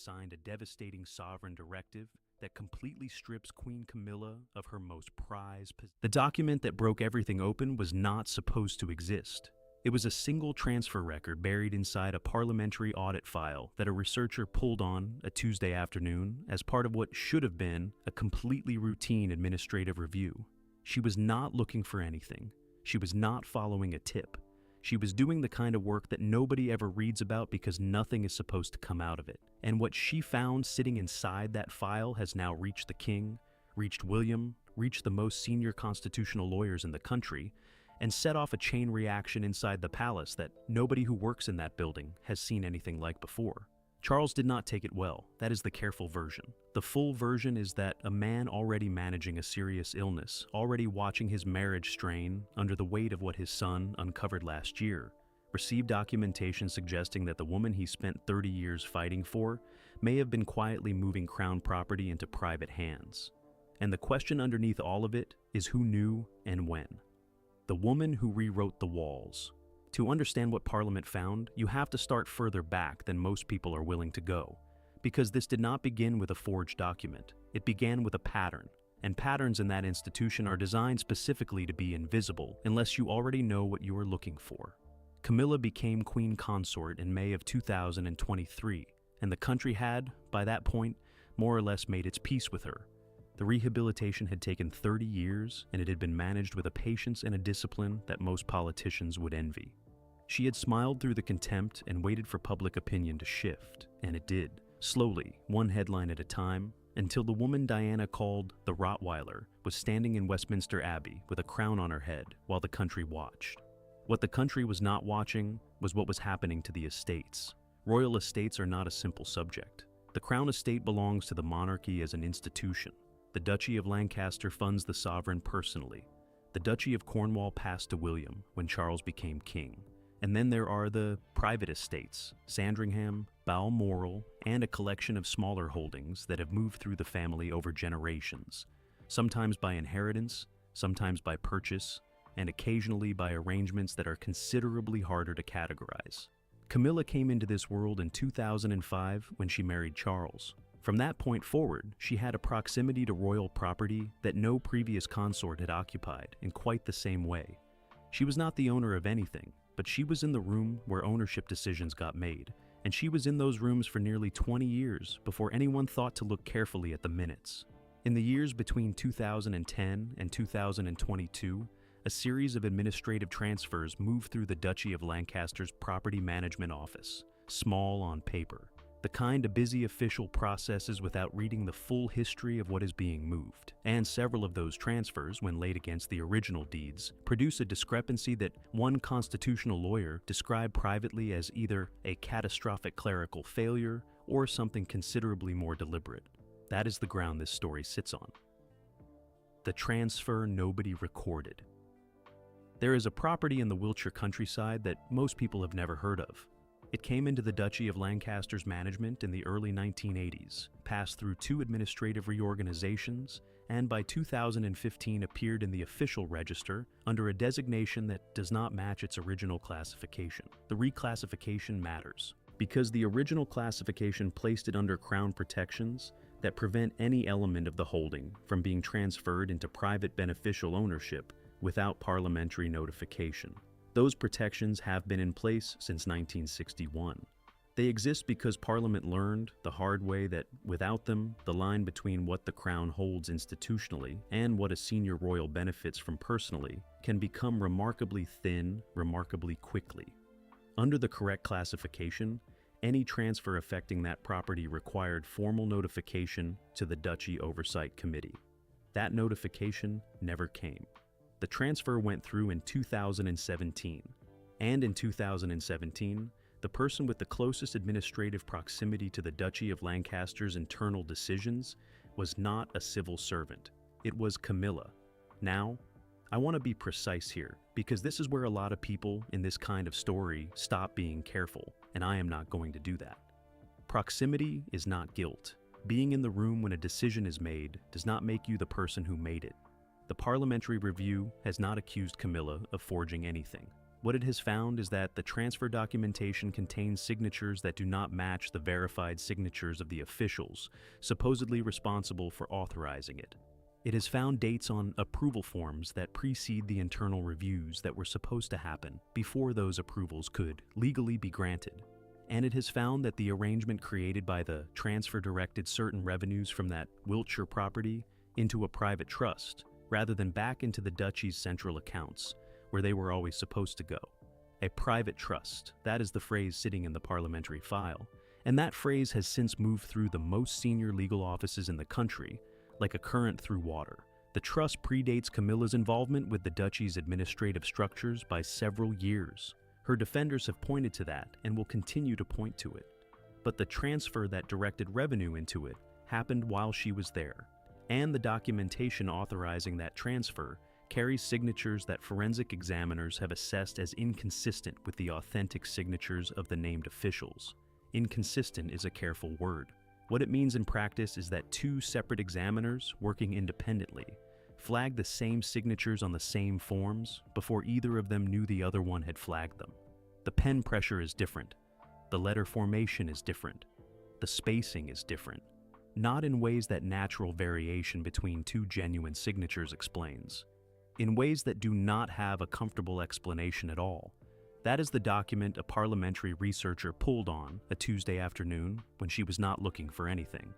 signed a devastating sovereign directive that completely strips Queen Camilla of her most prized possessions. The document that broke everything open was not supposed to exist. It was a single transfer record buried inside a parliamentary audit file that a researcher pulled on a Tuesday afternoon as part of what should have been a completely routine administrative review. She was not looking for anything. She was not following a tip. She was doing the kind of work that nobody ever reads about because nothing is supposed to come out of it. And what she found sitting inside that file has now reached the king, reached William, reached the most senior constitutional lawyers in the country, and set off a chain reaction inside the palace that nobody who works in that building has seen anything like before. Charles did not take it well. That is the careful version. The full version is that a man already managing a serious illness, already watching his marriage strain under the weight of what his son uncovered last year, received documentation suggesting that the woman he spent 30 years fighting for may have been quietly moving crown property into private hands. And the question underneath all of it is who knew and when. The woman who rewrote the walls. To understand what Parliament found, you have to start further back than most people are willing to go, because this did not begin with a forged document. It began with a pattern, and patterns in that institution are designed specifically to be invisible unless you already know what you are looking for. Camilla became queen consort in May of 2023, and the country had, by that point, more or less made its peace with her. The rehabilitation had taken 30 years, and it had been managed with a patience and a discipline that most politicians would envy. She had smiled through the contempt and waited for public opinion to shift, and it did, slowly, one headline at a time, until the woman Diana called the Rottweiler was standing in Westminster Abbey with a crown on her head while the country watched. What the country was not watching was what was happening to the estates. Royal estates are not a simple subject. The crown estate belongs to the monarchy as an institution. The Duchy of Lancaster funds the sovereign personally. The Duchy of Cornwall passed to William when Charles became king. And then there are the private estates, Sandringham, Balmoral, and a collection of smaller holdings that have moved through the family over generations, sometimes by inheritance, sometimes by purchase, and occasionally by arrangements that are considerably harder to categorize. Camilla came into this world in 2005 when she married Charles. From that point forward, she had a proximity to royal property that no previous consort had occupied in quite the same way. She was not the owner of anything, but she was in the room where ownership decisions got made, and she was in those rooms for nearly 20 years before anyone thought to look carefully at the minutes. In the years between 2010 and 2022, a series of administrative transfers moved through the Duchy of Lancaster's property management office, small on paper. The kind of busy official processes without reading the full history of what is being moved. And several of those transfers, when laid against the original deeds, produce a discrepancy that one constitutional lawyer described privately as either a catastrophic clerical failure or something considerably more deliberate. That is the ground this story sits on. The transfer nobody recorded. There is a property in the Wiltshire countryside that most people have never heard of. It came into the Duchy of Lancaster's management in the early 1980s, passed through 2 administrative reorganizations, and by 2015 appeared in the official register under a designation that does not match its original classification. The reclassification matters, because the original classification placed it under Crown protections that prevent any element of the holding from being transferred into private beneficial ownership without parliamentary notification. Those protections have been in place since 1961. They exist because Parliament learned the hard way that without them, the line between what the Crown holds institutionally and what a senior royal benefits from personally can become remarkably thin remarkably quickly. Under the correct classification, any transfer affecting that property required formal notification to the Duchy Oversight Committee. That notification never came. The transfer went through in 2017, and in 2017, the person with the closest administrative proximity to the Duchy of Lancaster's internal decisions was not a civil servant. It was Camilla. Now, I want to be precise here, because this is where a lot of people in this kind of story stop being careful, and I am not going to do that. Proximity is not guilt. Being in the room when a decision is made does not make you the person who made it. The parliamentary review has not accused Camilla of forging anything. What it has found is that the transfer documentation contains signatures that do not match the verified signatures of the officials, supposedly responsible for authorizing it. It has found dates on approval forms that precede the internal reviews that were supposed to happen before those approvals could legally be granted. And it has found that the arrangement created by the transfer directed certain revenues from that Wiltshire property into a private trust, rather than back into the duchy's central accounts, where they were always supposed to go. A private trust, that is the phrase sitting in the parliamentary file, and that phrase has since moved through the most senior legal offices in the country, like a current through water. The trust predates Camilla's involvement with the duchy's administrative structures by several years. Her defenders have pointed to that and will continue to point to it. But the transfer that directed revenue into it happened while she was there, and the documentation authorizing that transfer carries signatures that forensic examiners have assessed as inconsistent with the authentic signatures of the named officials. Inconsistent is a careful word. What it means in practice is that two separate examiners, working independently, flagged the same signatures on the same forms before either of them knew the other one had flagged them. The pen pressure is different. The letter formation is different. The spacing is different. Not in ways that natural variation between two genuine signatures explains. In ways that do not have a comfortable explanation at all. That is the document a parliamentary researcher pulled on a Tuesday afternoon when she was not looking for anything.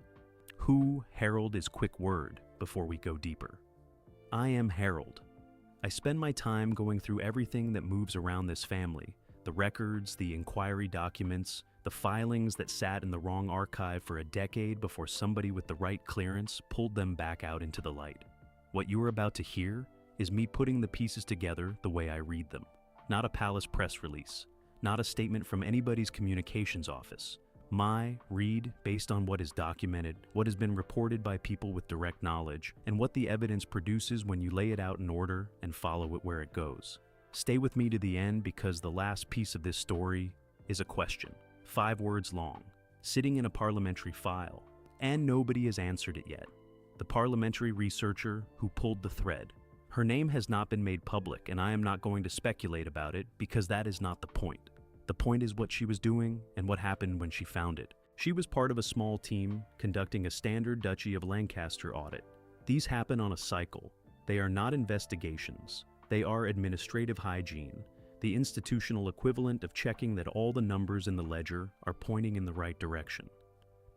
Who Harold is quick word before we go deeper. I am Harold. I spend my time going through everything that moves around this family, the records, the inquiry documents, the filings that sat in the wrong archive for a decade before somebody with the right clearance pulled them back out into the light. What you are about to hear is me putting the pieces together the way I read them. Not a palace press release, not a statement from anybody's communications office. My read based on what is documented, what has been reported by people with direct knowledge, and what the evidence produces when you lay it out in order and follow it where it goes. Stay with me to the end because the last piece of this story is a question, 5 words long, sitting in a parliamentary file, and nobody has answered it yet. The parliamentary researcher who pulled the thread. Her name has not been made public, and I am not going to speculate about it because that is not the point. The point is what she was doing and what happened when she found it. She was part of a small team conducting a standard Duchy of Lancaster audit. These happen on a cycle. They are not investigations. They are administrative hygiene, the institutional equivalent of checking that all the numbers in the ledger are pointing in the right direction.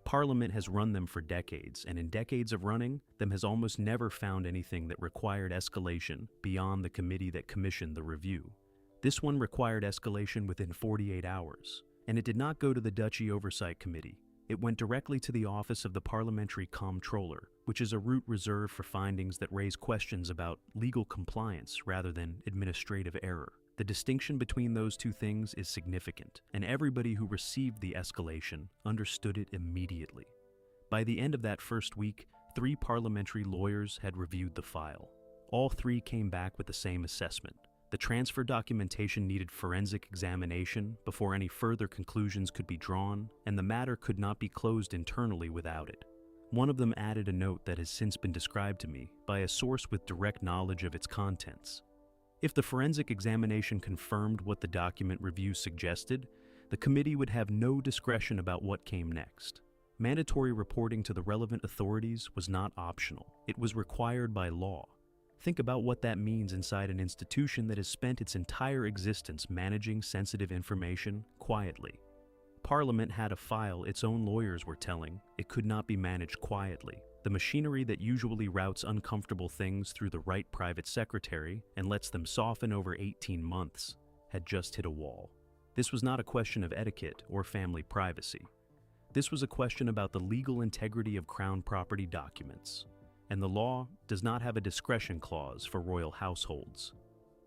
Parliament has run them for decades, and in decades of running them has almost never found anything that required escalation beyond the committee that commissioned the review. This one required escalation within 48 hours, and it did not go to the Duchy Oversight Committee. It went directly to the Office of the Parliamentary Comptroller, which is a route reserved for findings that raise questions about legal compliance rather than administrative error. The distinction between those two things is significant, and everybody who received the escalation understood it immediately. By the end of that first week, 3 parliamentary lawyers had reviewed the file. All 3 came back with the same assessment. The transfer documentation needed forensic examination before any further conclusions could be drawn, and the matter could not be closed internally without it. One of them added a note that has since been described to me by a source with direct knowledge of its contents. If the forensic examination confirmed what the document review suggested, the committee would have no discretion about what came next. Mandatory reporting to the relevant authorities was not optional. It was required by law. Think about what that means inside an institution that has spent its entire existence managing sensitive information quietly. Parliament had a file its own lawyers were telling it could not be managed quietly. The machinery that usually routes uncomfortable things through the right private secretary and lets them soften over 18 months had just hit a wall. This was not a question of etiquette or family privacy. This was a question about the legal integrity of Crown property documents, and the law does not have a discretion clause for royal households.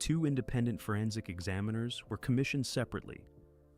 2 independent forensic examiners were commissioned separately.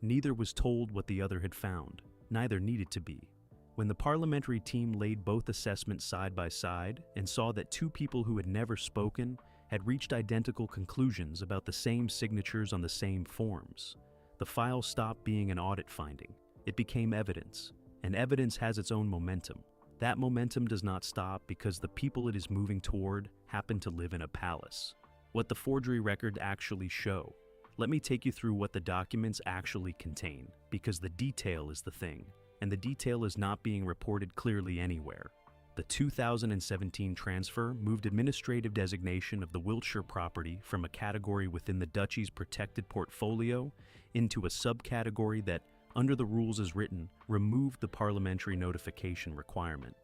Neither was told what the other had found. Neither needed to be. When the parliamentary team laid both assessments side by side and saw that 2 people who had never spoken had reached identical conclusions about the same signatures on the same forms, the file stopped being an audit finding. It became evidence, and evidence has its own momentum. That momentum does not stop because the people it is moving toward happen to live in a palace. What the forgery records actually show, let me take you through what the documents actually contain, because the detail is the thing, and the detail is not being reported clearly anywhere. The 2017 transfer moved administrative designation of the Wiltshire property from a category within the duchy's protected portfolio into a subcategory that, under the rules as written, removed the parliamentary notification requirement.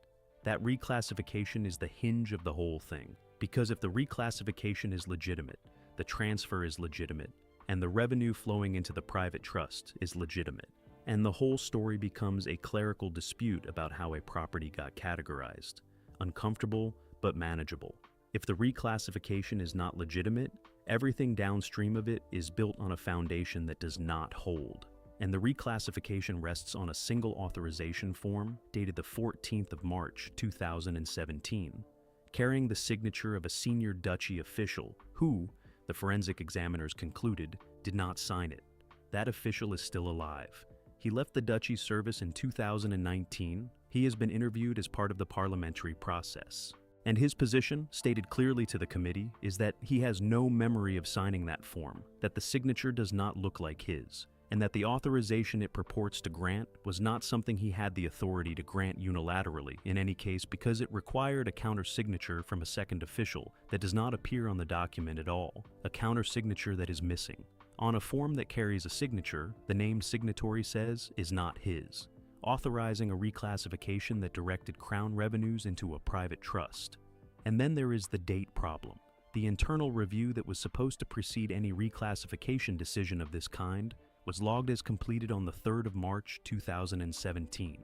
That reclassification is the hinge of the whole thing, because if the reclassification is legitimate, the transfer is legitimate, and the revenue flowing into the private trust is legitimate. And the whole story becomes a clerical dispute about how a property got categorized. Uncomfortable, but manageable. If the reclassification is not legitimate, everything downstream of it is built on a foundation that does not hold. And the reclassification rests on a single authorization form dated the 14th of March, 2017, carrying the signature of a senior duchy official who, the forensic examiners concluded, did not sign it. That official is still alive. He left the duchy's service in 2019. He has been interviewed as part of the parliamentary process. And his position, stated clearly to the committee, is that he has no memory of signing that form, that the signature does not look like his, and that the authorization it purports to grant was not something he had the authority to grant unilaterally in any case because it required a counter-signature from a second official that does not appear on the document at all, a counter-signature that is missing. On a form that carries a signature, the named signatory says is not his, authorizing a reclassification that directed Crown revenues into a private trust. And then there is the date problem. The internal review that was supposed to precede any reclassification decision of this kind was logged as completed on the 3rd of March 2017,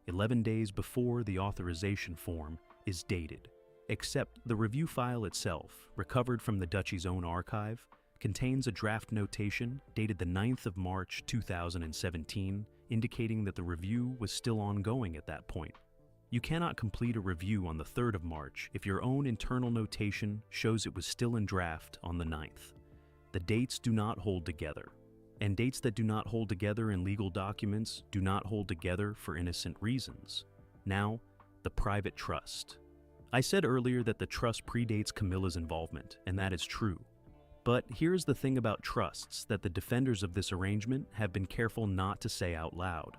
11 days before the authorization form is dated. Except the review file itself, recovered from the duchy's own archive, contains a draft notation dated the 9th of March 2017, indicating that the review was still ongoing at that point. You cannot complete a review on the 3rd of March if your own internal notation shows it was still in draft on the 9th. The dates do not hold together. And dates that do not hold together in legal documents do not hold together for innocent reasons. Now, the private trust. I said earlier that the trust predates Camilla's involvement, and that is true. But here's the thing about trusts that the defenders of this arrangement have been careful not to say out loud.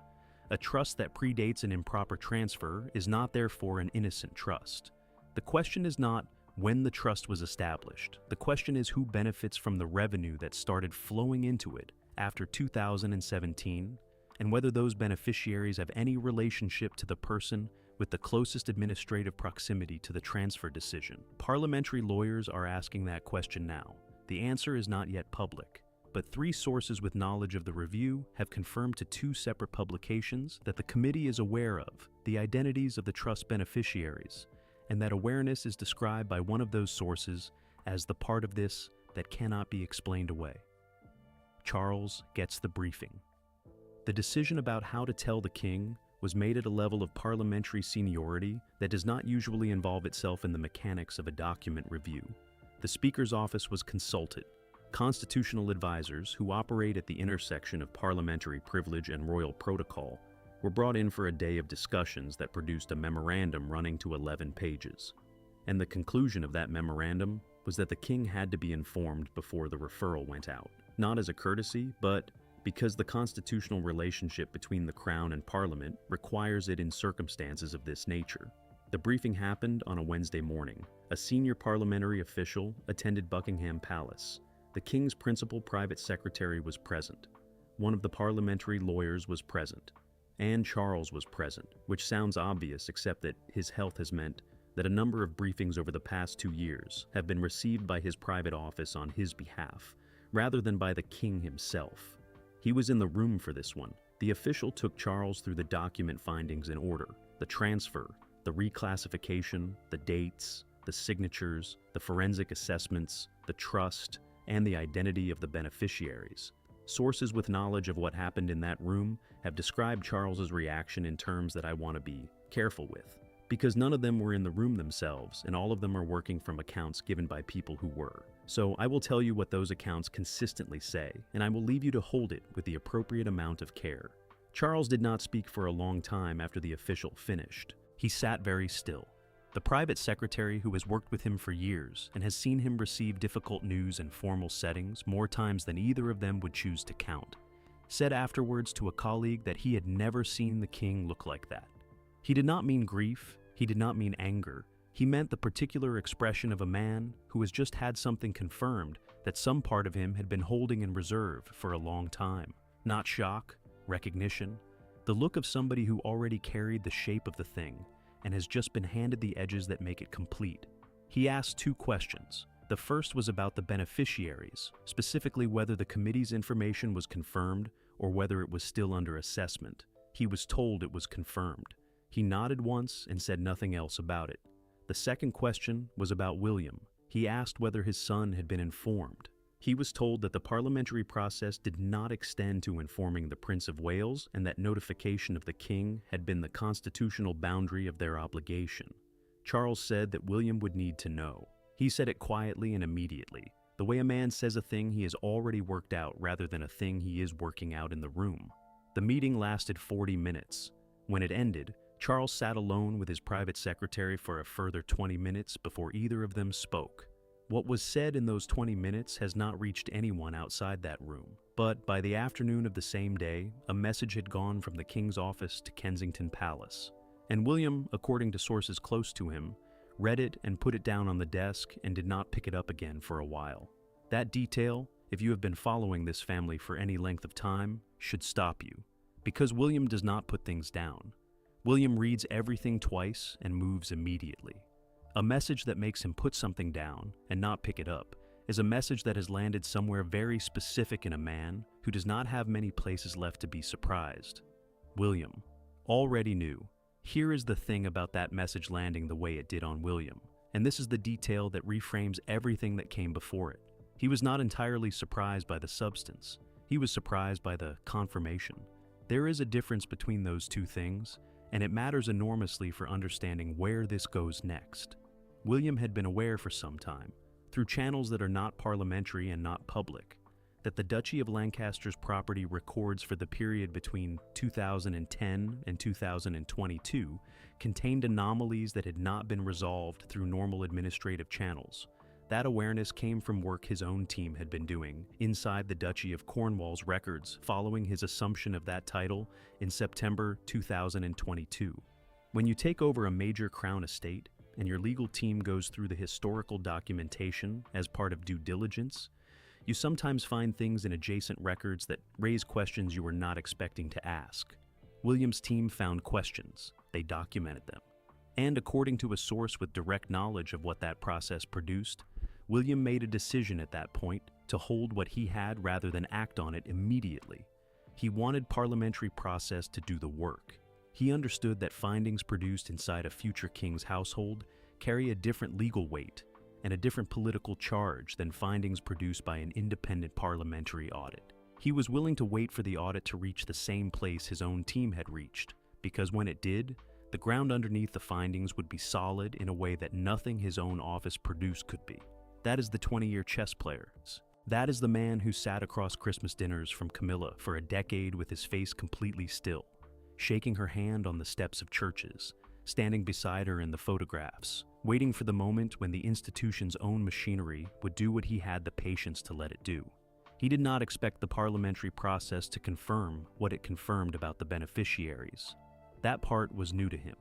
A trust that predates an improper transfer is not therefore an innocent trust. The question is not when the trust was established. The question is who benefits from the revenue that started flowing into it after 2017, and whether those beneficiaries have any relationship to the person with the closest administrative proximity to the transfer decision. Parliamentary lawyers are asking that question now. The answer is not yet public, but 3 sources with knowledge of the review have confirmed to 2 separate publications that the committee is aware of the identities of the trust beneficiaries, and that awareness is described by one of those sources as the part of this that cannot be explained away. Charles gets the briefing. The decision about how to tell the king was made at a level of parliamentary seniority that does not usually involve itself in the mechanics of a document review. The Speaker's office was consulted. Constitutional advisors who operate at the intersection of parliamentary privilege and royal protocol were brought in for a day of discussions that produced a memorandum running to 11 pages. And the conclusion of that memorandum was that the king had to be informed before the referral went out, not as a courtesy, but because the constitutional relationship between the Crown and Parliament requires it in circumstances of this nature. The briefing happened on a Wednesday morning. A senior parliamentary official attended Buckingham Palace. The King's principal private secretary was present. One of the parliamentary lawyers was present. And Charles was present, which sounds obvious except that his health has meant that a number of briefings over the past 2 years have been received by his private office on his behalf, rather than by the king himself. He was in the room for this one. The official took Charles through the document findings in order: the transfer, the reclassification, the dates, the signatures, the forensic assessments, the trust, and the identity of the beneficiaries. Sources with knowledge of what happened in that room have described Charles's reaction in terms that I want to be careful with, because none of them were in the room themselves, and all of them are working from accounts given by people who were. So I will tell you what those accounts consistently say, and I will leave you to hold it with the appropriate amount of care. Charles did not speak for a long time after the official finished. He sat very still. The private secretary, who has worked with him for years and has seen him receive difficult news in formal settings more times than either of them would choose to count, said afterwards to a colleague that he had never seen the king look like that. He did not mean grief, he did not mean anger, he meant the particular expression of a man who has just had something confirmed that some part of him had been holding in reserve for a long time. Not shock, recognition, the look of somebody who already carried the shape of the thing and has just been handed the edges that make it complete. He asked 2 questions. The first was about the beneficiaries, specifically whether the committee's information was confirmed or whether it was still under assessment. He was told it was confirmed. He nodded once and said nothing else about it. The second question was about William. He asked whether his son had been informed. He was told that the parliamentary process did not extend to informing the Prince of Wales and that notification of the king had been the constitutional boundary of their obligation. Charles said that William would need to know. He said it quietly and immediately, the way a man says a thing he has already worked out rather than a thing he is working out in the room. The meeting lasted 40 minutes. When it ended, Charles sat alone with his private secretary for a further 20 minutes before either of them spoke. What was said in those 20 minutes has not reached anyone outside that room, but by the afternoon of the same day, a message had gone from the king's office to Kensington Palace, and William, according to sources close to him, read it and put it down on the desk and did not pick it up again for a while. That detail, if you have been following this family for any length of time, should stop you, because William does not put things down. William reads everything twice and moves immediately. A message that makes him put something down and not pick it up is a message that has landed somewhere very specific in a man who does not have many places left to be surprised. William already knew. Here is the thing about that message landing the way it did on William, and this is the detail that reframes everything that came before it. He was not entirely surprised by the substance. He was surprised by the confirmation. There is a difference between those 2 things, and it matters enormously for understanding where this goes next. William had been aware for some time, through channels that are not parliamentary and not public, that the Duchy of Lancaster's property records for the period between 2010 and 2022 contained anomalies that had not been resolved through normal administrative channels. That awareness came from work his own team had been doing inside the Duchy of Cornwall's records following his assumption of that title in September 2022. When you take over a major crown estate, and your legal team goes through the historical documentation as part of due diligence, you sometimes find things in adjacent records that raise questions you were not expecting to ask. William's team found questions. They documented them. And according to a source with direct knowledge of what that process produced, William made a decision at that point to hold what he had rather than act on it immediately. He wanted parliamentary process to do the work. He understood that findings produced inside a future king's household carry a different legal weight and a different political charge than findings produced by an independent parliamentary audit. He was willing to wait for the audit to reach the same place his own team had reached, because when it did, the ground underneath the findings would be solid in a way that nothing his own office produced could be. That is the 20-year chess player. That is the man who sat across Christmas dinners from Camilla for a decade with his face completely still, shaking her hand on the steps of churches, standing beside her in the photographs, waiting for the moment when the institution's own machinery would do what he had the patience to let it do. He did not expect the parliamentary process to confirm what it confirmed about the beneficiaries. That part was new to him,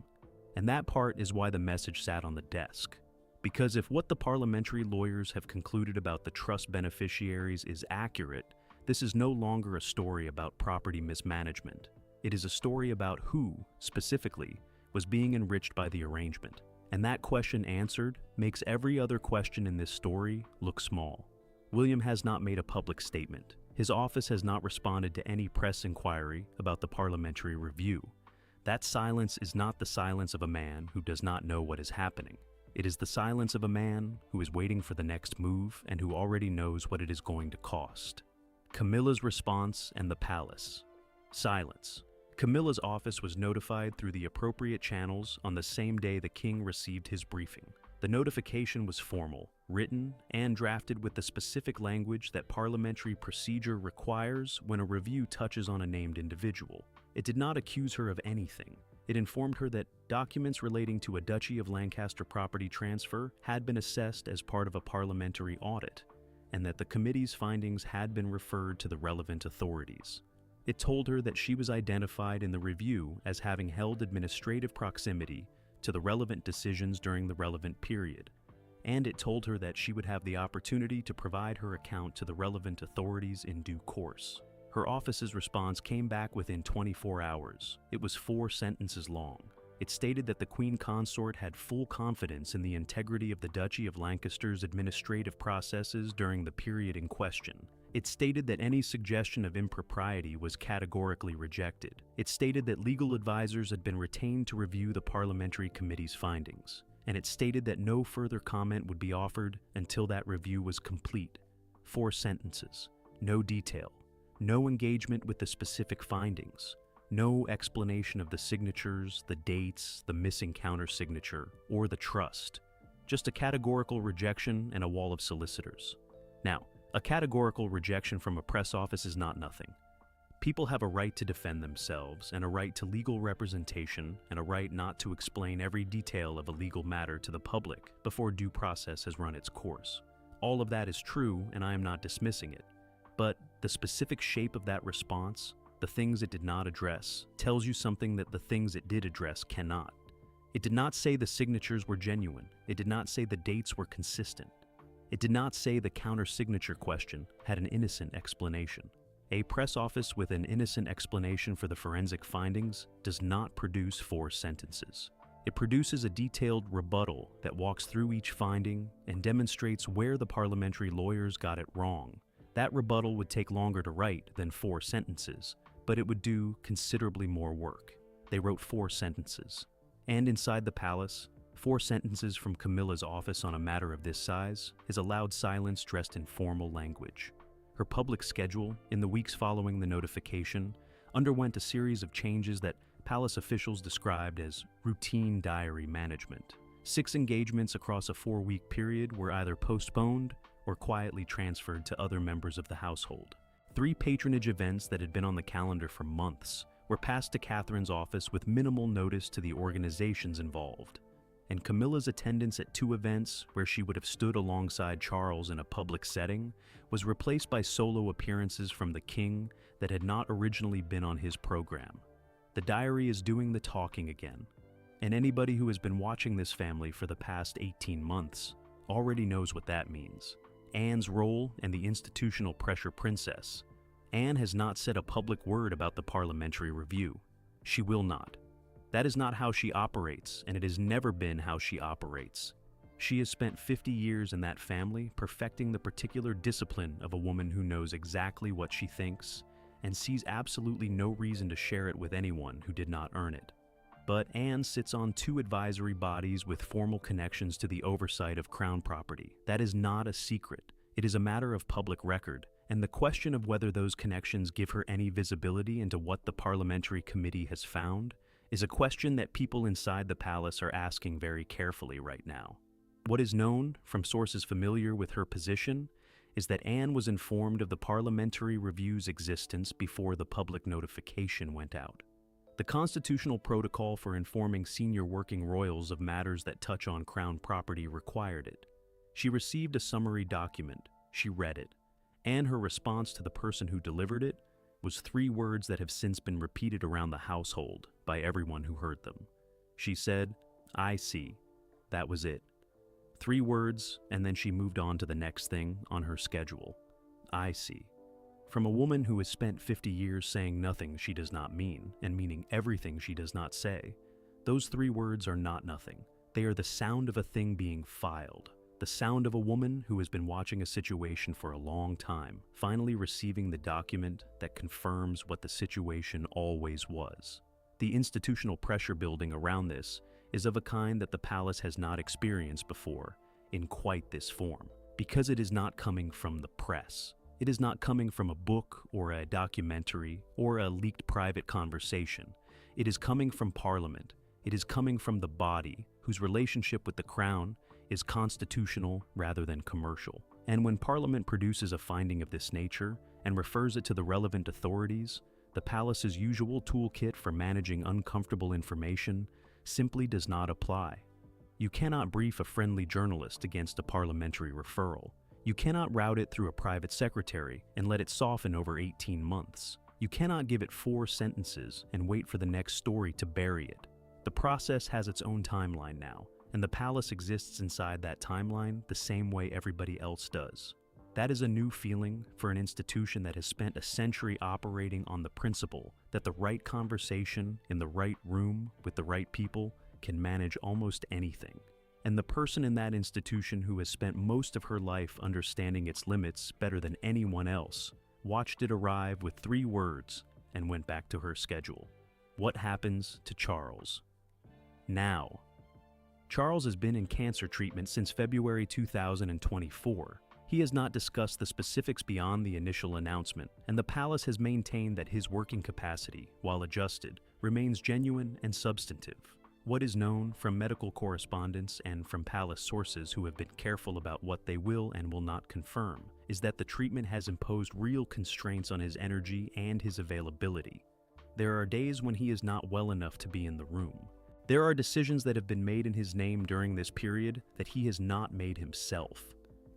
and that part is why the message sat on the desk. Because if what the parliamentary lawyers have concluded about the trust beneficiaries is accurate, this is no longer a story about property mismanagement. It is a story about who, specifically, was being enriched by the arrangement. And that question answered makes every other question in this story look small. William has not made a public statement. His office has not responded to any press inquiry about the parliamentary review. That silence is not the silence of a man who does not know what is happening. It is the silence of a man who is waiting for the next move and who already knows what it is going to cost. Camilla's response and the palace. Silence. Camilla's office was notified through the appropriate channels on the same day the king received his briefing. The notification was formal, written, and drafted with the specific language that parliamentary procedure requires when a review touches on a named individual. It did not accuse her of anything. It informed her that documents relating to a Duchy of Lancaster property transfer had been assessed as part of a parliamentary audit, and that the committee's findings had been referred to the relevant authorities. It told her that she was identified in the review as having held administrative proximity to the relevant decisions during the relevant period, and it told her that she would have the opportunity to provide her account to the relevant authorities in due course. Her office's response came back within 24 hours. It was 4 sentences long. It stated that the Queen Consort had full confidence in the integrity of the Duchy of Lancaster's administrative processes during the period in question. It stated that any suggestion of impropriety was categorically rejected. It stated that legal advisors had been retained to review the parliamentary committee's findings, and it stated that no further comment would be offered until that review was complete. 4 sentences, no detail, no engagement with the specific findings, no explanation of the signatures, the dates, the missing countersignature, or the trust. Just a categorical rejection and a wall of solicitors. Now, a categorical rejection from a press office is not nothing. People have a right to defend themselves and a right to legal representation and a right not to explain every detail of a legal matter to the public before due process has run its course. All of that is true, and I am not dismissing it. But the specific shape of that response, the things it did not address, tells you something that the things it did address cannot. It did not say the signatures were genuine. It did not say the dates were consistent. It did not say the counter-signature question had an innocent explanation. A press office with an innocent explanation for the forensic findings does not produce 4 sentences. It produces a detailed rebuttal that walks through each finding and demonstrates where the parliamentary lawyers got it wrong. That rebuttal would take longer to write than 4 sentences, but it would do considerably more work. They wrote 4 sentences. And inside the palace, 4 sentences from Camilla's office on a matter of this size is a loud silence dressed in formal language. Her public schedule, in the weeks following the notification, underwent a series of changes that palace officials described as routine diary management. 6 engagements across a 4-week period were either postponed or quietly transferred to other members of the household. 3 patronage events that had been on the calendar for months were passed to Catherine's office with minimal notice to the organizations involved. And Camilla's attendance at 2 events, where she would have stood alongside Charles in a public setting, was replaced by solo appearances from the king that had not originally been on his program. The diary is doing the talking again, and anybody who has been watching this family for the past 18 months already knows what that means. Anne's role and the institutional pressure princess. Anne has not said a public word about the parliamentary review. She will not. That is not how she operates, and it has never been how she operates. She has spent 50 years in that family perfecting the particular discipline of a woman who knows exactly what she thinks and sees absolutely no reason to share it with anyone who did not earn it. But Anne sits on 2 advisory bodies with formal connections to the oversight of Crown property. That is not a secret. It is a matter of public record, and the question of whether those connections give her any visibility into what the parliamentary committee has found is a question that people inside the palace are asking very carefully right now. What is known, from sources familiar with her position, is that Anne was informed of the parliamentary review's existence before the public notification went out. The constitutional protocol for informing senior working royals of matters that touch on Crown property required it. She received a summary document, she read it, and her response to the person who delivered it was 3 words that have since been repeated around the household by everyone who heard them. She said, "I see." That was it. 3 words, and then she moved on to the next thing on her schedule. I see. From a woman who has spent 50 years saying nothing she does not mean, and meaning everything she does not say, those 3 words are not nothing. They are the sound of a thing being filed. The sound of a woman who has been watching a situation for a long time, finally receiving the document that confirms what the situation always was. The institutional pressure building around this is of a kind that the palace has not experienced before in quite this form, because it is not coming from the press. It is not coming from a book or a documentary or a leaked private conversation. It is coming from Parliament. It is coming from the body whose relationship with the Crown is constitutional rather than commercial. And when Parliament produces a finding of this nature and refers it to the relevant authorities, The palace's usual toolkit for managing uncomfortable information simply does not apply. You cannot brief a friendly journalist against a parliamentary referral. You cannot route it through a private secretary and let it soften over 18 months. You cannot give it 4 sentences and wait for the next story to bury it. The process has its own timeline now, and the palace exists inside that timeline the same way everybody else does. That is a new feeling for an institution that has spent a century operating on the principle that the right conversation in the right room with the right people can manage almost anything. And the person in that institution who has spent most of her life understanding its limits better than anyone else watched it arrive with 3 words and went back to her schedule. What happens to Charles? Now. Charles has been in cancer treatment since February 2024. He has not discussed the specifics beyond the initial announcement, and the palace has maintained that his working capacity, while adjusted, remains genuine and substantive. What is known from medical correspondence and from palace sources who have been careful about what they will and will not confirm is that the treatment has imposed real constraints on his energy and his availability. There are days when he is not well enough to be in the room. There are decisions that have been made in his name during this period that he has not made himself.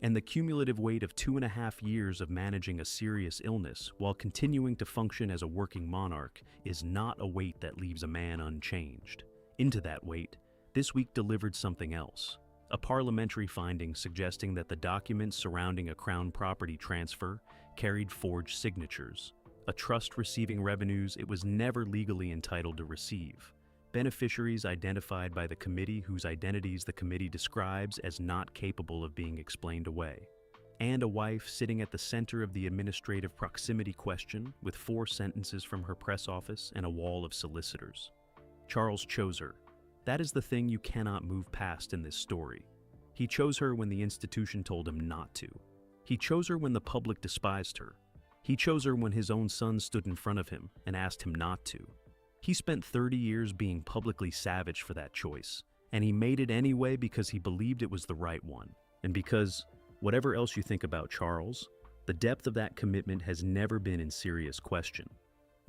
And the cumulative weight of 2.5 years of managing a serious illness while continuing to function as a working monarch is not a weight that leaves a man unchanged. Into that weight, this week delivered something else. A parliamentary finding suggesting that the documents surrounding a crown property transfer carried forged signatures, a trust receiving revenues it was never legally entitled to receive, beneficiaries identified by the committee whose identities the committee describes as not capable of being explained away, and a wife sitting at the center of the administrative proximity question with 4 sentences from her press office and a wall of solicitors. Charles chose her. That is the thing you cannot move past in this story. He chose her when the institution told him not to. He chose her when the public despised her. He chose her when his own son stood in front of him and asked him not to. He spent 30 years being publicly savage for that choice, and he made it anyway because he believed it was the right one. And because, whatever else you think about Charles, the depth of that commitment has never been in serious question.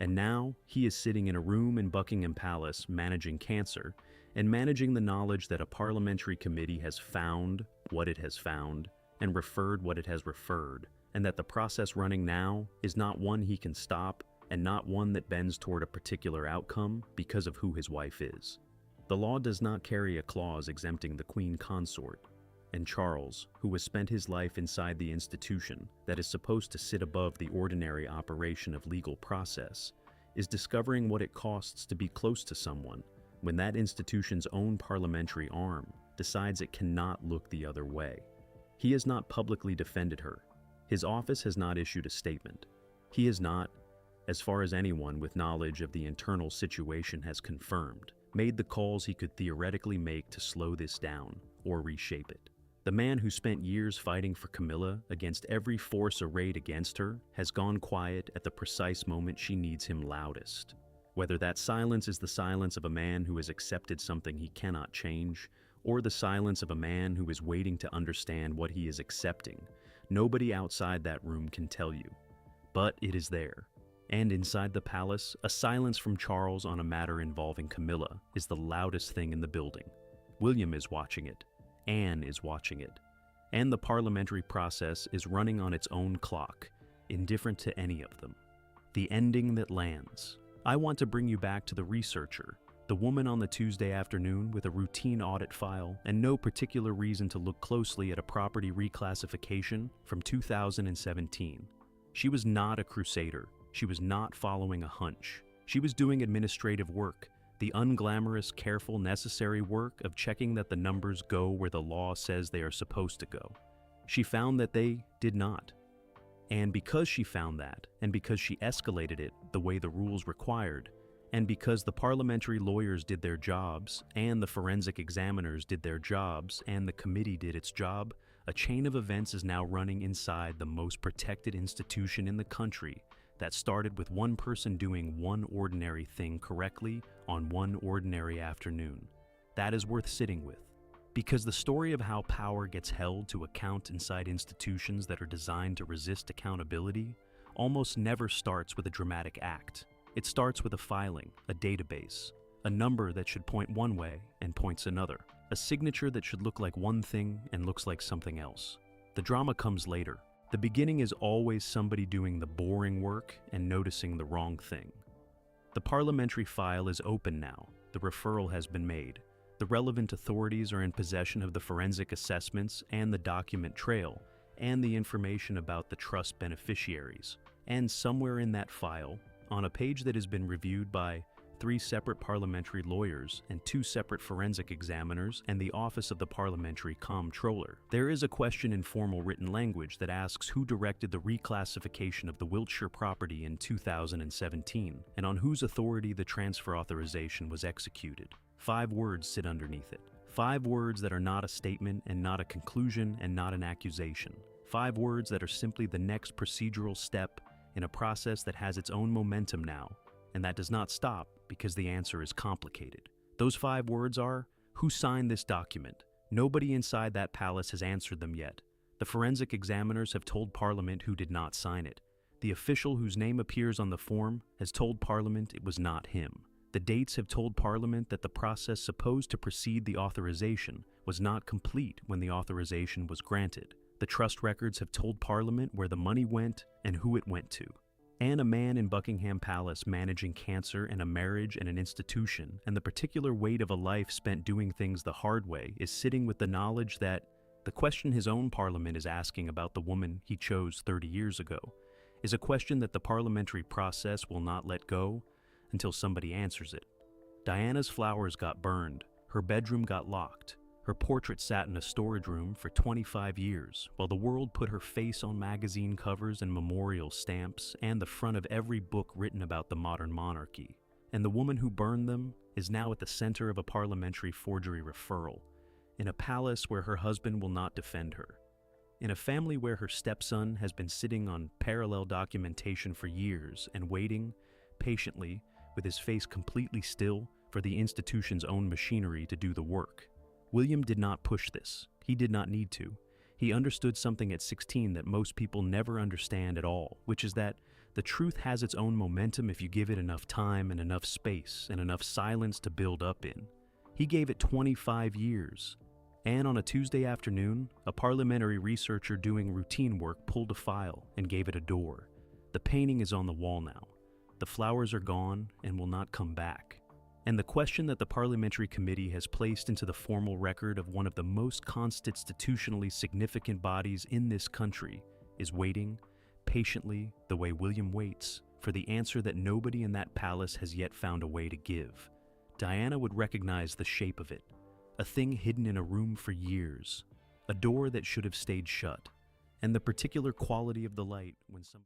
And now, he is sitting in a room in Buckingham Palace managing cancer and managing the knowledge that a parliamentary committee has found what it has found and referred what it has referred, and that the process running now is not one he can stop and not one that bends toward a particular outcome because of who his wife is. The law does not carry a clause exempting the Queen Consort, and Charles, who has spent his life inside the institution that is supposed to sit above the ordinary operation of legal process, is discovering what it costs to be close to someone when that institution's own parliamentary arm decides it cannot look the other way. He has not publicly defended her. His office has not issued a statement. He has not, as far as anyone with knowledge of the internal situation has confirmed, made the calls he could theoretically make to slow this down or reshape it. The man who spent years fighting for Camilla against every force arrayed against her has gone quiet at the precise moment she needs him loudest. Whether that silence is the silence of a man who has accepted something he cannot change, or the silence of a man who is waiting to understand what he is accepting, nobody outside that room can tell you. But it is there. And inside the palace, a silence from Charles on a matter involving Camilla is the loudest thing in the building. William is watching it. Anne is watching it. And the parliamentary process is running on its own clock, indifferent to any of them. The ending that lands. I want to bring you back to the researcher, the woman on the Tuesday afternoon with a routine audit file and no particular reason to look closely at a property reclassification from 2017. She was not a crusader. She was not following a hunch. She was doing administrative work, the unglamorous, careful, necessary work of checking that the numbers go where the law says they are supposed to go. She found that they did not. And because she found that, and because she escalated it the way the rules required, and because the parliamentary lawyers did their jobs, and the forensic examiners did their jobs, and the committee did its job, a chain of events is now running inside the most protected institution in the country that started with one person doing one ordinary thing correctly on one ordinary afternoon. That is worth sitting with. Because the story of how power gets held to account inside institutions that are designed to resist accountability almost never starts with a dramatic act. It starts with a filing, a database, a number that should point one way and points another, a signature that should look like one thing and looks like something else. The drama comes later. The beginning is always somebody doing the boring work and noticing the wrong thing. The parliamentary file is open now. The referral has been made. The relevant authorities are in possession of the forensic assessments and the document trail, and the information about the trust beneficiaries. And somewhere in that file, on a page that has been reviewed by 3 separate parliamentary lawyers and 2 separate forensic examiners and the Office of the Parliamentary Comptroller, there is a question in formal written language that asks who directed the reclassification of the Wiltshire property in 2017 and on whose authority the transfer authorization was executed. 5 words sit underneath it. 5 words that are not a statement and not a conclusion and not an accusation. 5 words that are simply the next procedural step in a process that has its own momentum now, and that does not stop because the answer is complicated. Those 5 words are, who signed this document? Nobody inside that palace has answered them yet. The forensic examiners have told Parliament who did not sign it. The official whose name appears on the form has told Parliament it was not him. The dates have told Parliament that the process supposed to precede the authorization was not complete when the authorization was granted. The trust records have told Parliament where the money went and who it went to. And a man in Buckingham Palace managing cancer and a marriage and an institution and the particular weight of a life spent doing things the hard way is sitting with the knowledge that the question his own Parliament is asking about the woman he chose 30 years ago is a question that the parliamentary process will not let go until somebody answers it. Diana's flowers got burned, her bedroom got locked, her portrait sat in a storage room for 25 years, while the world put her face on magazine covers and memorial stamps and the front of every book written about the modern monarchy. And the woman who burned them is now at the center of a parliamentary forgery referral, in a palace where her husband will not defend her, in a family where her stepson has been sitting on parallel documentation for years and waiting, patiently, with his face completely still, for the institution's own machinery to do the work. William did not push this. He did not need to. He understood something at 16 that most people never understand at all, which is that the truth has its own momentum if you give it enough time and enough space and enough silence to build up in. He gave it 25 years. And on a Tuesday afternoon, a parliamentary researcher doing routine work pulled a file and gave it a door. The painting is on the wall now. The flowers are gone and will not come back. And the question that the Parliamentary Committee has placed into the formal record of one of the most constitutionally significant bodies in this country is waiting, patiently, the way William waits, for the answer that nobody in that palace has yet found a way to give. Diana would recognize the shape of it, a thing hidden in a room for years, a door that should have stayed shut, and the particular quality of the light when some